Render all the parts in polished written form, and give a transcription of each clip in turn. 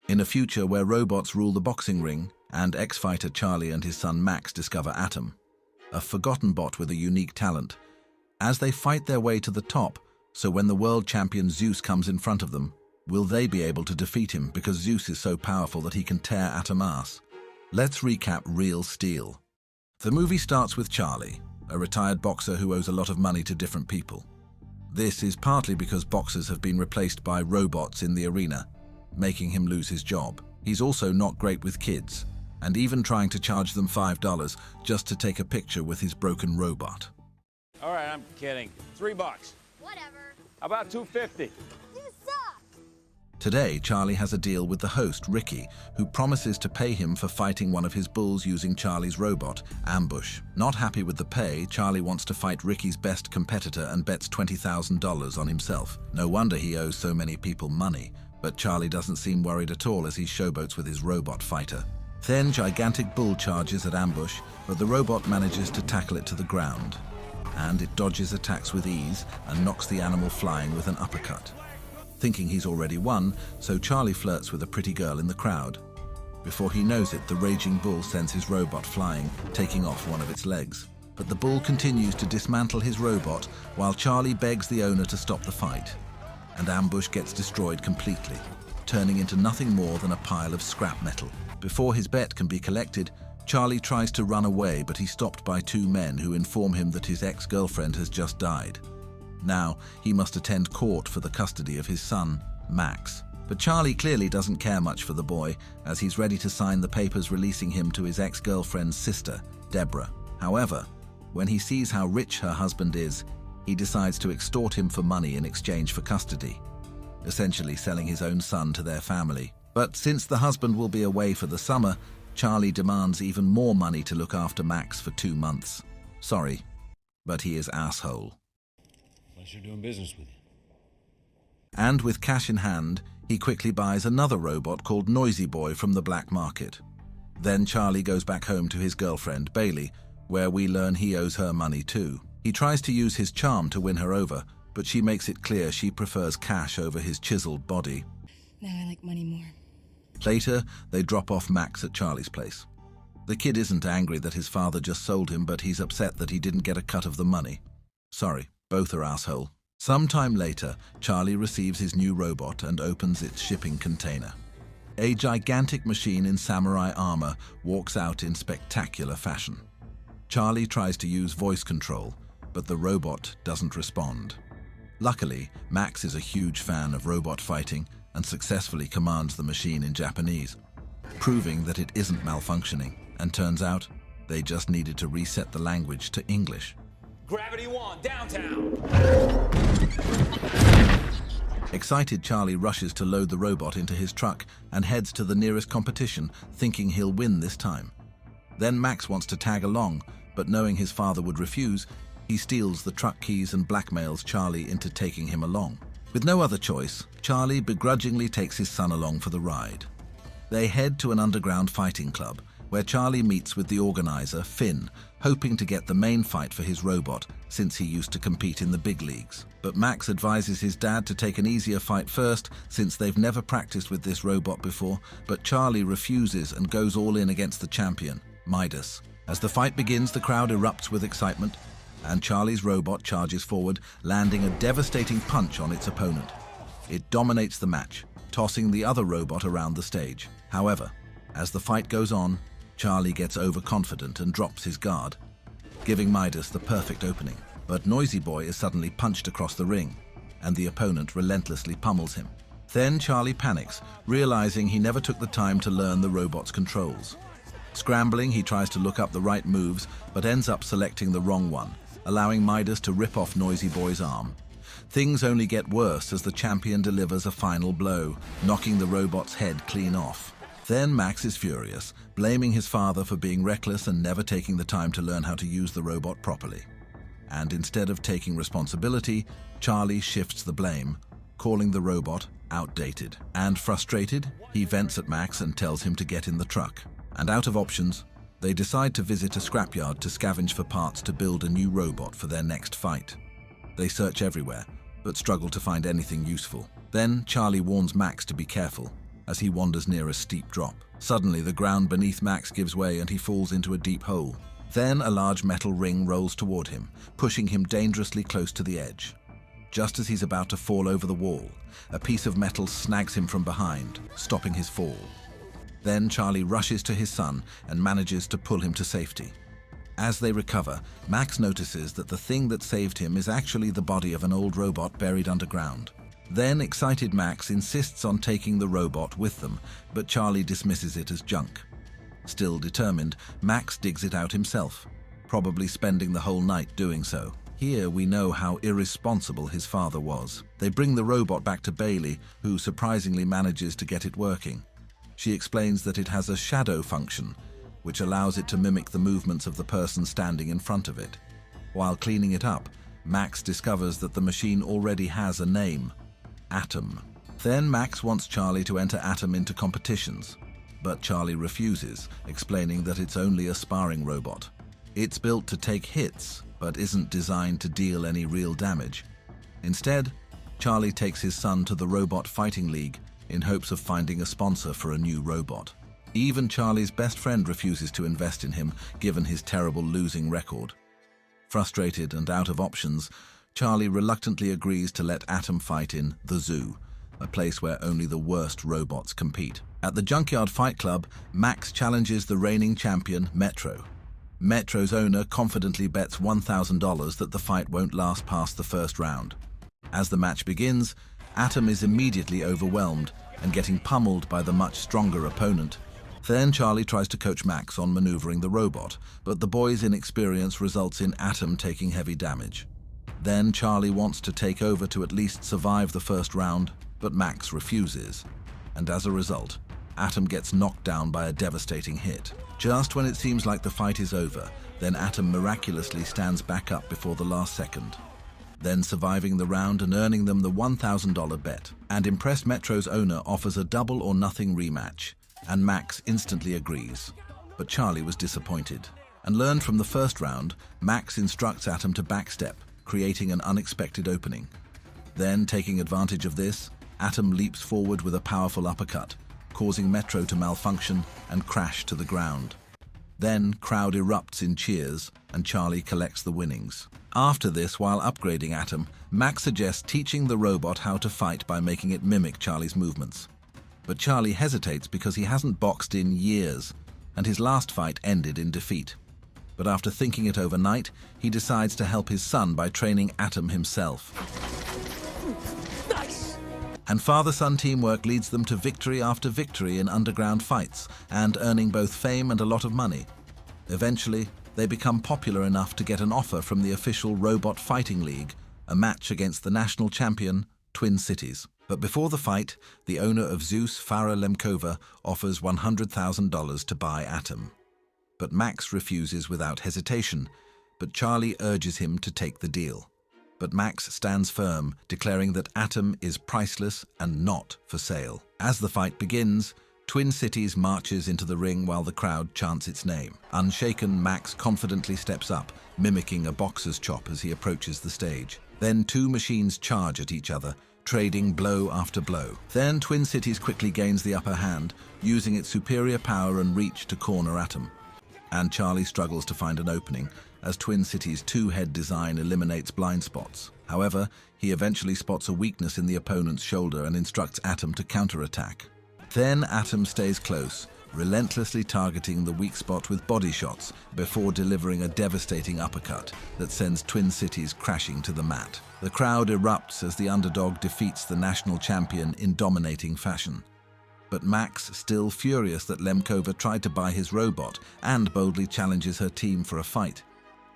In a future where robots rule the boxing ring, and ex-fighter Charlie and his son Max discover Atom, a forgotten bot with a unique talent, as they fight their way to the top, so when the world champion Zeus comes in front of them, will they be able to defeat him because Zeus is so powerful that he can tear Atom ass? Let's recap Real Steel. The movie starts with Charlie, a retired boxer who owes a lot of money to different people. This is partly because boxers have been replaced by robots in the arena, making him lose his job. He's also not great with kids, and even trying to charge them $5 just to take a picture with his broken robot. All right, I'm kidding. $3. Whatever. How about $2.50? You suck! Today, Charlie has a deal with the host, Ricky, who promises to pay him for fighting one of his bulls using Charlie's robot, Ambush. Not happy with the pay, Charlie wants to fight Ricky's best competitor and bets $20,000 on himself. No wonder he owes so many people money, but Charlie doesn't seem worried at all as he showboats with his robot fighter. Then gigantic bull charges at Ambush, but the robot manages to tackle it to the ground, and it dodges attacks with ease and knocks the animal flying with an uppercut. Thinking he's already won, so Charlie flirts with a pretty girl in the crowd. Before he knows it, the raging bull sends his robot flying, taking off one of its legs. But the bull continues to dismantle his robot while Charlie begs the owner to stop the fight. And Ambush gets destroyed completely, turning into nothing more than a pile of scrap metal. Before his bet can be collected, Charlie tries to run away, but he's stopped by two men who inform him that his ex-girlfriend has just died. Now, he must attend court for the custody of his son, Max. But Charlie clearly doesn't care much for the boy, as he's ready to sign the papers releasing him to his ex-girlfriend's sister, Deborah. However, when he sees how rich her husband is, he decides to extort him for money in exchange for custody, essentially selling his own son to their family. But since the husband will be away for the summer, Charlie demands even more money to look after Max for 2 months. Sorry, but he is asshole. Pleasure doing business with you. And with cash in hand, he quickly buys another robot called Noisy Boy from the black market. Then Charlie goes back home to his girlfriend, Bailey, where we learn he owes her money too. He tries to use his charm to win her over, but she makes it clear she prefers cash over his chiseled body. Now I like money more. Later, they drop off Max at Charlie's place. The kid isn't angry that his father just sold him, but he's upset that he didn't get a cut of the money. Sorry, both are asshole. Sometime later, Charlie receives his new robot and opens its shipping container. A gigantic machine in samurai armor walks out in spectacular fashion. Charlie tries to use voice control, but the robot doesn't respond. Luckily, Max is a huge fan of robot fighting and successfully commands the machine in Japanese, proving that it isn't malfunctioning, and turns out they just needed to reset the language to English. Gravity 1, downtown! Excited, Charlie rushes to load the robot into his truck and heads to the nearest competition, thinking he'll win this time. Then Max wants to tag along, but knowing his father would refuse, he steals the truck keys and blackmails Charlie into taking him along. With no other choice, Charlie begrudgingly takes his son along for the ride. They head to an underground fighting club, where Charlie meets with the organizer, Finn, hoping to get the main fight for his robot, since he used to compete in the big leagues. But Max advises his dad to take an easier fight first, since they've never practiced with this robot before, but Charlie refuses and goes all in against the champion, Midas. As the fight begins, the crowd erupts with excitement, and Charlie's robot charges forward, landing a devastating punch on its opponent. It dominates the match, tossing the other robot around the stage. However, as the fight goes on, Charlie gets overconfident and drops his guard, giving Midas the perfect opening. But Noisy Boy is suddenly punched across the ring, and the opponent relentlessly pummels him. Then Charlie panics, realizing he never took the time to learn the robot's controls. Scrambling, he tries to look up the right moves, but ends up selecting the wrong one, allowing Midas to rip off Noisy Boy's arm. Things only get worse as the champion delivers a final blow, knocking the robot's head clean off. Then Max is furious, blaming his father for being reckless and never taking the time to learn how to use the robot properly. And instead of taking responsibility, Charlie shifts the blame, calling the robot outdated. And frustrated, he vents at Max and tells him to get in the truck. And out of options, they decide to visit a scrapyard to scavenge for parts to build a new robot for their next fight. They search everywhere, but struggle to find anything useful. Then Charlie warns Max to be careful, as he wanders near a steep drop. Suddenly, the ground beneath Max gives way and he falls into a deep hole. Then a large metal ring rolls toward him, pushing him dangerously close to the edge. Just as he's about to fall over the wall, a piece of metal snags him from behind, stopping his fall. Then Charlie rushes to his son and manages to pull him to safety. As they recover, Max notices that the thing that saved him is actually the body of an old robot buried underground. Then excited Max insists on taking the robot with them, but Charlie dismisses it as junk. Still determined, Max digs it out himself, probably spending the whole night doing so. Here we know how irresponsible his father was. They bring the robot back to Bailey, who surprisingly manages to get it working. She explains that it has a shadow function, which allows it to mimic the movements of the person standing in front of it. While cleaning it up, Max discovers that the machine already has a name: Atom. Then Max wants Charlie to enter Atom into competitions, but Charlie refuses, explaining that it's only a sparring robot. It's built to take hits, but isn't designed to deal any real damage. Instead, Charlie takes his son to the Robot Fighting League in hopes of finding a sponsor for a new robot. Even Charlie's best friend refuses to invest in him, given his terrible losing record. Frustrated and out of options, Charlie reluctantly agrees to let Atom fight in the Zoo, a place where only the worst robots compete. At the Junkyard Fight Club, Max challenges the reigning champion, Metro. Metro's owner confidently bets $1,000 that the fight won't last past the first round. As the match begins, Atom is immediately overwhelmed and getting pummeled by the much stronger opponent. Then Charlie tries to coach Max on maneuvering the robot, but the boy's inexperience results in Atom taking heavy damage. Then Charlie wants to take over to at least survive the first round, but Max refuses, and as a result, Atom gets knocked down by a devastating hit. Just when it seems like the fight is over, then Atom miraculously stands back up before the last second, then surviving the round and earning them the $1,000 bet. And impressed Metro's owner offers a double or nothing rematch, and Max instantly agrees. But Charlie was disappointed, and learned from the first round, Max instructs Atom to backstep, creating an unexpected opening. Then, taking advantage of this, Atom leaps forward with a powerful uppercut, causing Metro to malfunction and crash to the ground. Then, crowd erupts in cheers, and Charlie collects the winnings. After this, while upgrading Atom, Max suggests teaching the robot how to fight by making it mimic Charlie's movements. But Charlie hesitates because he hasn't boxed in years, and his last fight ended in defeat. But after thinking it overnight, he decides to help his son by training Atom himself. Nice! And father-son teamwork leads them to victory after victory in underground fights, and earning both fame and a lot of money. Eventually, they become popular enough to get an offer from the official Robot Fighting League, a match against the national champion, Twin Cities. But before the fight, the owner of Zeus, Farah Lemkova, offers $100,000 to buy Atom. But Max refuses without hesitation, but Charlie urges him to take the deal. But Max stands firm, declaring that Atom is priceless and not for sale. As the fight begins, Twin Cities marches into the ring while the crowd chants its name. Unshaken, Max confidently steps up, mimicking a boxer's chop as he approaches the stage. Then two machines charge at each other, trading blow after blow. Then Twin Cities quickly gains the upper hand, using its superior power and reach to corner Atom. And Charlie struggles to find an opening, as Twin Cities' two-head design eliminates blind spots. However, he eventually spots a weakness in the opponent's shoulder and instructs Atom to counterattack. Then Atom stays close, relentlessly targeting the weak spot with body shots before delivering a devastating uppercut that sends Twin Cities crashing to the mat. The crowd erupts as the underdog defeats the national champion in dominating fashion. But Max, still furious that Lemkova tried to buy his robot, and boldly challenges her team for a fight.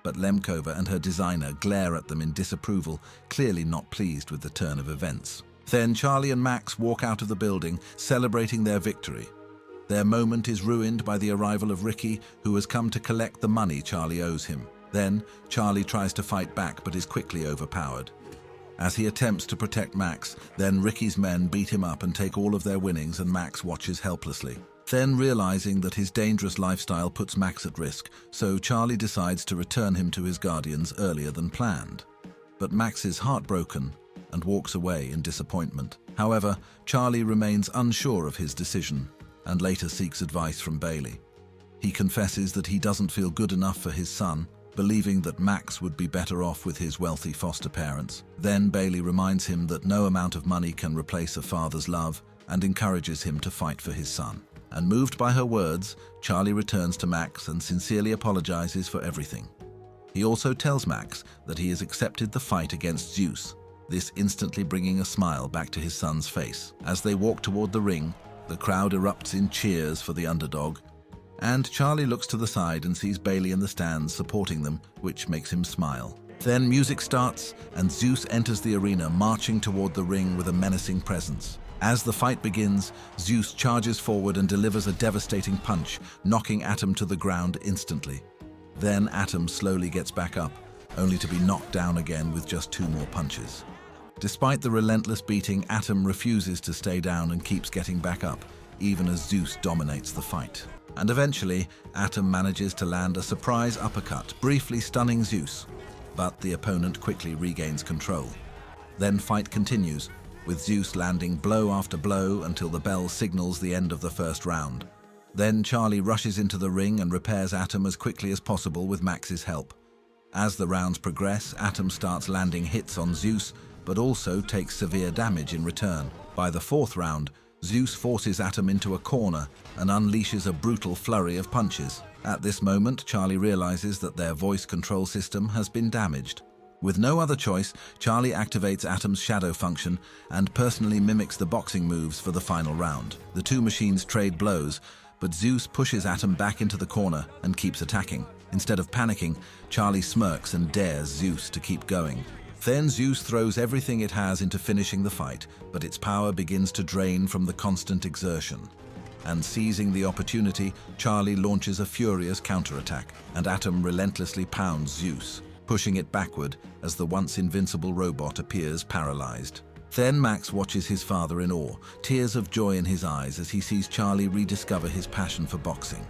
But Lemkova and her designer glare at them in disapproval, clearly not pleased with the turn of events. Then Charlie and Max walk out of the building, celebrating their victory. Their moment is ruined by the arrival of Ricky, who has come to collect the money Charlie owes him. Then, Charlie tries to fight back but is quickly overpowered. As he attempts to protect Max, then Ricky's men beat him up and take all of their winnings, and Max watches helplessly. Then, realizing that his dangerous lifestyle puts Max at risk, so Charlie decides to return him to his guardians earlier than planned. But Max is heartbroken and walks away in disappointment. However, Charlie remains unsure of his decision and later seeks advice from Bailey. He confesses that he doesn't feel good enough for his son, believing that Max would be better off with his wealthy foster parents. Then Bailey reminds him that no amount of money can replace a father's love and encourages him to fight for his son. And moved by her words, Charlie returns to Max and sincerely apologizes for everything. He also tells Max that he has accepted the fight against Zeus, this instantly bringing a smile back to his son's face. As they walk toward the ring, the crowd erupts in cheers for the underdog, and Charlie looks to the side and sees Bailey in the stands supporting them, which makes him smile. Then music starts, and Zeus enters the arena, marching toward the ring with a menacing presence. As the fight begins, Zeus charges forward and delivers a devastating punch, knocking Atom to the ground instantly. Then Atom slowly gets back up, only to be knocked down again with just 2 more punches. Despite the relentless beating, Atom refuses to stay down and keeps getting back up, even as Zeus dominates the fight. And eventually, Atom manages to land a surprise uppercut, briefly stunning Zeus, but the opponent quickly regains control. Then fight continues, with Zeus landing blow after blow until the bell signals the end of the first round. Then Charlie rushes into the ring and repairs Atom as quickly as possible with Max's help. As the rounds progress, Atom starts landing hits on Zeus, but also takes severe damage in return. By the 4th round, Zeus forces Atom into a corner and unleashes a brutal flurry of punches. At this moment, Charlie realizes that their voice control system has been damaged. With no other choice, Charlie activates Atom's shadow function and personally mimics the boxing moves for the final round. The 2 machines trade blows, but Zeus pushes Atom back into the corner and keeps attacking. Instead of panicking, Charlie smirks and dares Zeus to keep going. Then Zeus throws everything it has into finishing the fight, but its power begins to drain from the constant exertion. And seizing the opportunity, Charlie launches a furious counterattack, and Atom relentlessly pounds Zeus, pushing it backward as the once invincible robot appears paralyzed. Then Max watches his father in awe, tears of joy in his eyes as he sees Charlie rediscover his passion for boxing.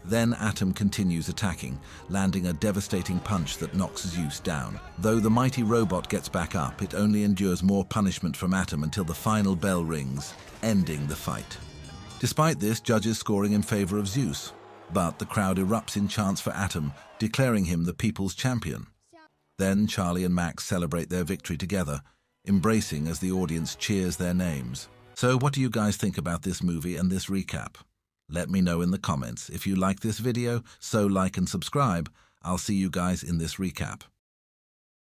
Then Atom continues attacking, landing a devastating punch that knocks Zeus down. Though the mighty robot gets back up, it only endures more punishment from Atom until the final bell rings, ending the fight. Despite this, judges scoring in favor of Zeus, but the crowd erupts in chants for Atom, declaring him the people's champion. Then Charlie and Max celebrate their victory together, embracing as the audience cheers their names. So what do you guys think about this movie and this recap? Let me know in the comments. If you like this video, so like and subscribe. I'll see you guys in this recap.